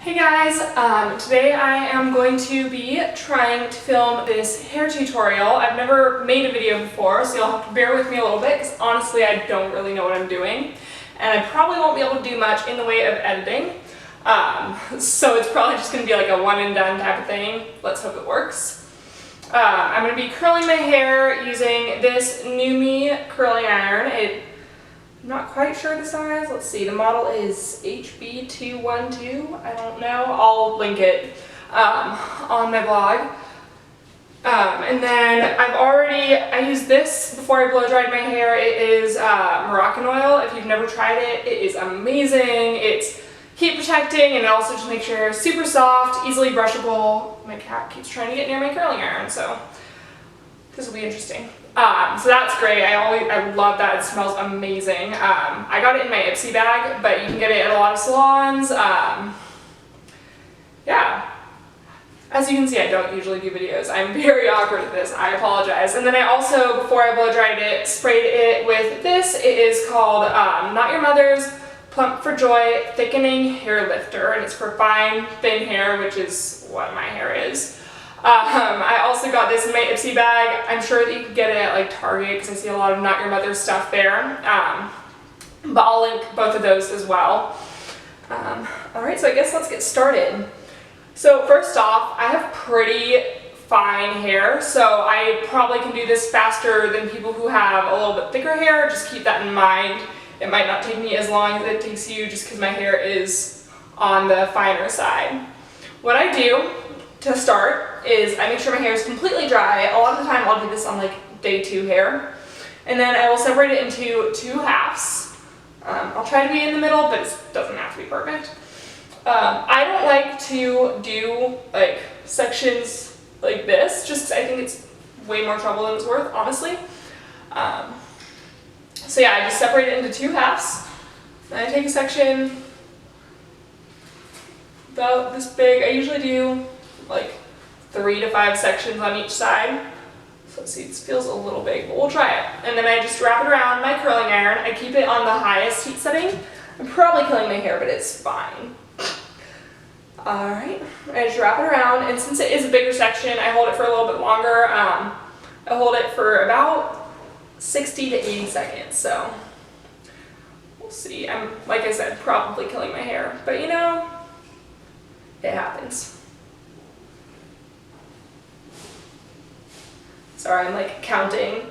Hey guys, today I am going to be trying to film this hair tutorial. I've never made a video before, so you'll have to bear with me a little bit because honestly I don't really know what I'm doing. And I probably won't be able to do much in the way of editing. So it's probably just going to be like a one and done type of thing. Let's hope it works. I'm going to be curling my hair using this NuMe curling iron. I'm not quite sure the size. Let's see, the model is HB212. I don't know. I'll link it on my blog. And then I used this before I blow dried my hair. It is Moroccan oil. If you've never tried it, it is amazing. It's heat protecting and it also just makes your hair super soft, easily brushable. My cat keeps trying to get near my curling iron, so this will be interesting. So that's great. I love that. It smells amazing. I got it in my Ipsy bag, but you can get it at a lot of salons. Yeah. As you can see, I don't usually do videos. I'm very awkward at this. I apologize. And then I also, before I blow dried it, sprayed it with this. It is called Not Your Mother's Plump for Joy Thickening Hair Lifter, and it's for fine, thin hair, which is what my hair is. I also got this in my Ipsy bag. I'm sure that you could get it at like Target because I see a lot of Not Your Mother stuff there. But I'll link both of those as well. Alright, so I guess let's get started. So first off, I have pretty fine hair, so I probably can do this faster than people who have a little bit thicker hair. Just keep that in mind. It might not take me as long as it takes you just because my hair is on the finer side. What I do to start is I make sure my hair is completely dry. A lot of the time I'll do this on like day 2 hair. And then I will separate it into 2 halves. I'll try to be in the middle, but it doesn't have to be perfect. I don't like to do like sections like this, just I think it's way more trouble than it's worth, honestly. So yeah, I just separate it into 2 halves. Then I take a section about this big. I usually do like 3 to 5 sections on each side. So let's see, this feels a little big, but we'll try it. And then I just wrap it around my curling iron. I keep it on the highest heat setting. I'm probably killing my hair, but it's fine. Alright, I just wrap it around, and since it is a bigger section, I hold it for a little bit longer. I hold it for about 60 to 80 seconds, so we'll see. I'm, like I said, probably killing my hair, but you know, it happens. Sorry, I'm like counting.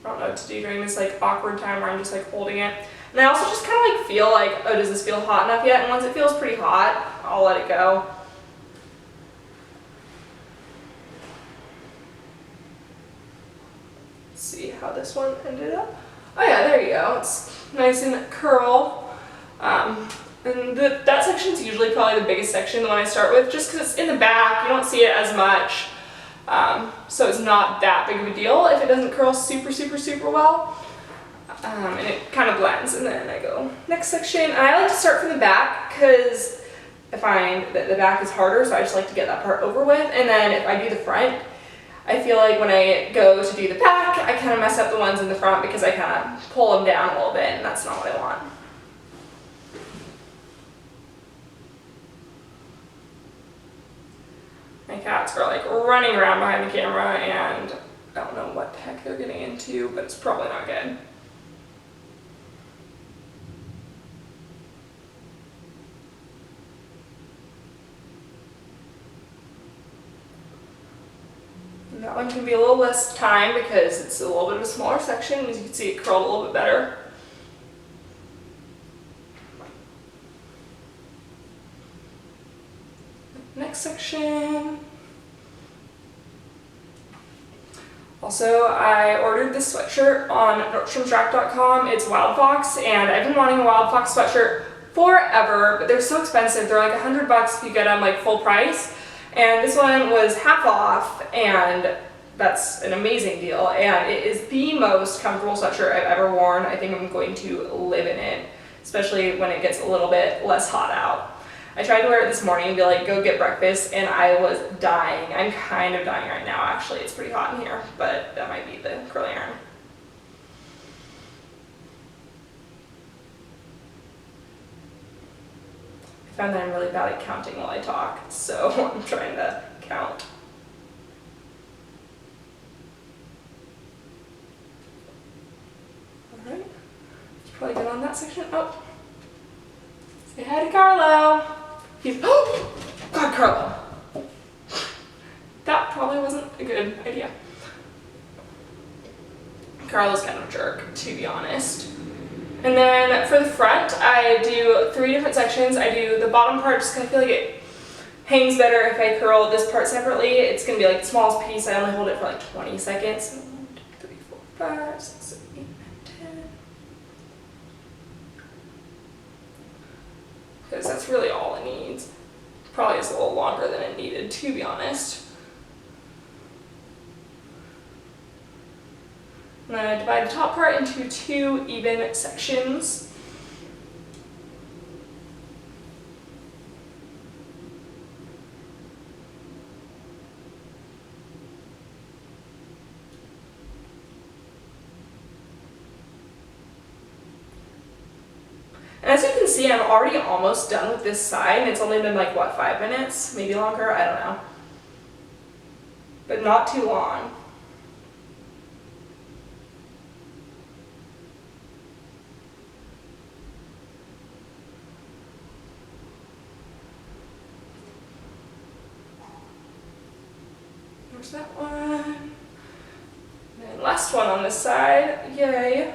I don't know what to do during this like awkward time where I'm just like holding it. And I also just kind of like feel like, oh, does this feel hot enough yet? And once it feels pretty hot, I'll let it go. Let's see how this one ended up. Oh yeah, there you go. It's nice and curl. And that section's usually probably the biggest section, the one I start with, just because it's in the back, you don't see it as much. So it's not that big of a deal if it doesn't curl super, super, super well. And it kind of blends, and then I go next section. And I like to start from the back because I find that the back is harder, so I just like to get that part over with. And then if I do the front, I feel like when I go to do the back, I kind of mess up the ones in the front because I kind of pull them down a little bit, and that's not what I want. My cats are like running around behind the camera, and I don't know what the heck they're getting into, but it's probably not good. And that one can be a little less time because it's a little bit of a smaller section. As you can see, it curled a little bit better. Next section. Also, I ordered this sweatshirt on NordstromsRack.com. It's Wild Fox, and I've been wanting a Wild Fox sweatshirt forever, but they're so expensive. They're like $100 if you get them like full price. And this one was half off, and that's an amazing deal. And it is the most comfortable sweatshirt I've ever worn. I think I'm going to live in it, especially when it gets a little bit less hot out. I tried to wear it this morning and be like, go get breakfast, and I was dying. I'm kind of dying right now, actually. It's pretty hot in here, but that might be the curling iron. found that I'm really bad at counting while I talk, so I'm trying to count. Alright, it's probably good on that section. Oh, say hi to Carlo. He's, oh, God, Carlo. That probably wasn't a good idea. Carlo's kind of a jerk, to be honest. And then for the front, I do 3 different sections. I do the bottom part just because I feel like it hangs better if I curl this part separately. It's going to be like the smallest piece. I only hold it for like 20 seconds. 1, 2, 3, 4, 5, 6, 7, 8, 9, 10. Because that's really all it needs. Probably is a little longer than it needed, to be honest. And then I divide the top part into 2 even sections. And as you can see, I'm already almost done with this side, and it's only been like, what, 5 minutes? Maybe longer? I don't know. But not too long. There's that one. And last one on this side. Yay.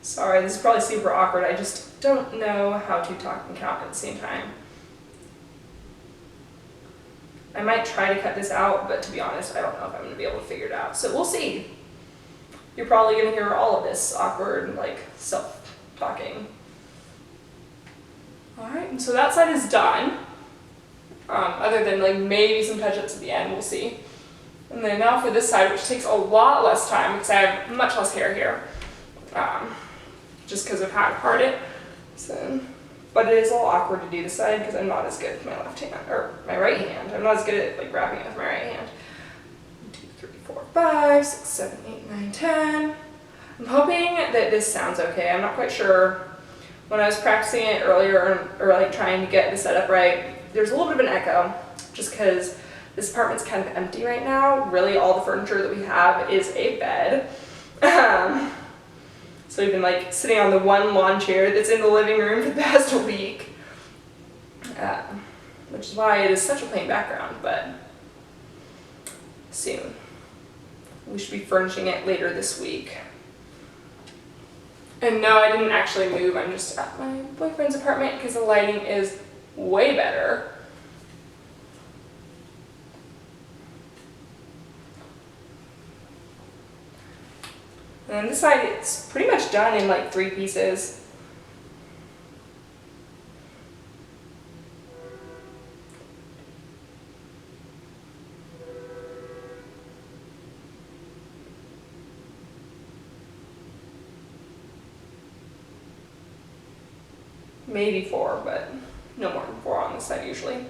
Sorry, this is probably super awkward. I just don't know how to talk and count at the same time. I might try to cut this out, but to be honest, I don't know if I'm going to be able to figure it out. So we'll see. You're probably going to hear all of this awkward, like, self-talking. Alright, and so that side is done. Other than, like, maybe some touch-ups at the end, we'll see. And then now for this side, which takes a lot less time because I have much less hair here. Just because of how to part it. So, but it is a little awkward to do this side because I'm not as good with my left hand, or my right hand. I'm not as good at like wrapping it with my right hand. 1, 2, 3, 4, 5, 6, 7, 8, 9, 10. I'm hoping that this sounds okay. I'm not quite sure. When I was practicing it earlier, or like trying to get the setup right, there's a little bit of an echo, just because this apartment's kind of empty right now. Really, all the furniture that we have is a bed. So we've been like sitting on the one lawn chair that's in the living room for the past week, which is why it is such a plain background, but soon. We should be furnishing it later this week. And no, I didn't actually move. I'm just at my boyfriend's apartment because the lighting is way better. And then this side, it's pretty much done in like 3 pieces. Maybe 4, but no more than 4 on this side usually.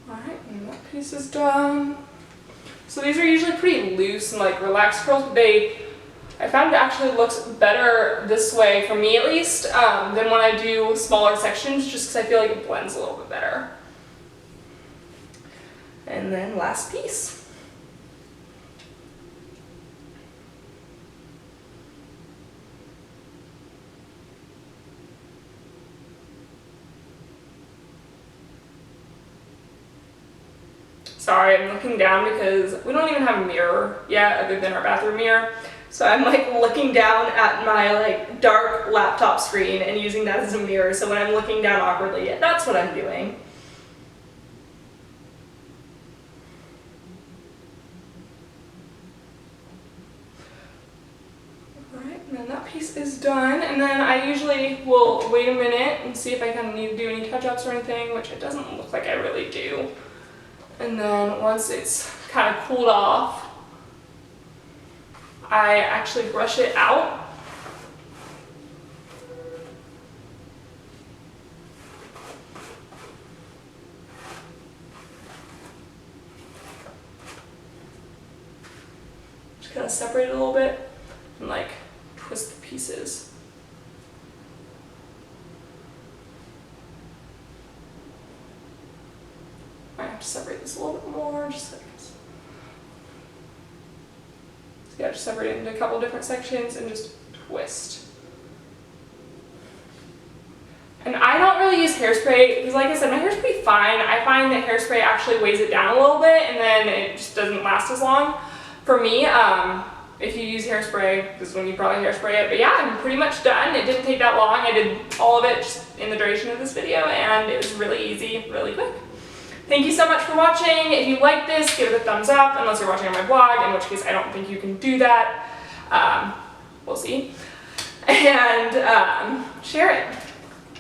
Alright, and that piece is done. So these are usually pretty loose and like relaxed curls, but I found it actually looks better this way, for me at least, than when I do smaller sections, just because I feel like it blends a little bit better. And then last piece. Sorry, I'm looking down because we don't even have a mirror yet other than our bathroom mirror. So I'm like looking down at my like dark laptop screen and using that as a mirror. So when I'm looking down awkwardly, that's what I'm doing. And that piece is done, and then I usually will wait a minute and see if I kind of need to do any touch-ups or anything, which it doesn't look like I really do. And then once it's kind of cooled off, I actually brush it out. Just kind of separate it a little bit and like twist the pieces. I have to separate this a little bit more, just like this. So yeah, just separate it into a couple different sections and just twist. And I don't really use hairspray because, like I said, my hair's pretty fine. I find that hairspray actually weighs it down a little bit and then it just doesn't last as long. For me, if you use hairspray, this is when you probably hairspray it. But yeah, I'm pretty much done. It didn't take that long. I did all of it just in the duration of this video, and it was really easy, really quick. Thank you so much for watching. If you like this, give it a thumbs up, unless you're watching on my blog, in which case I don't think you can do that. We'll see. And share it.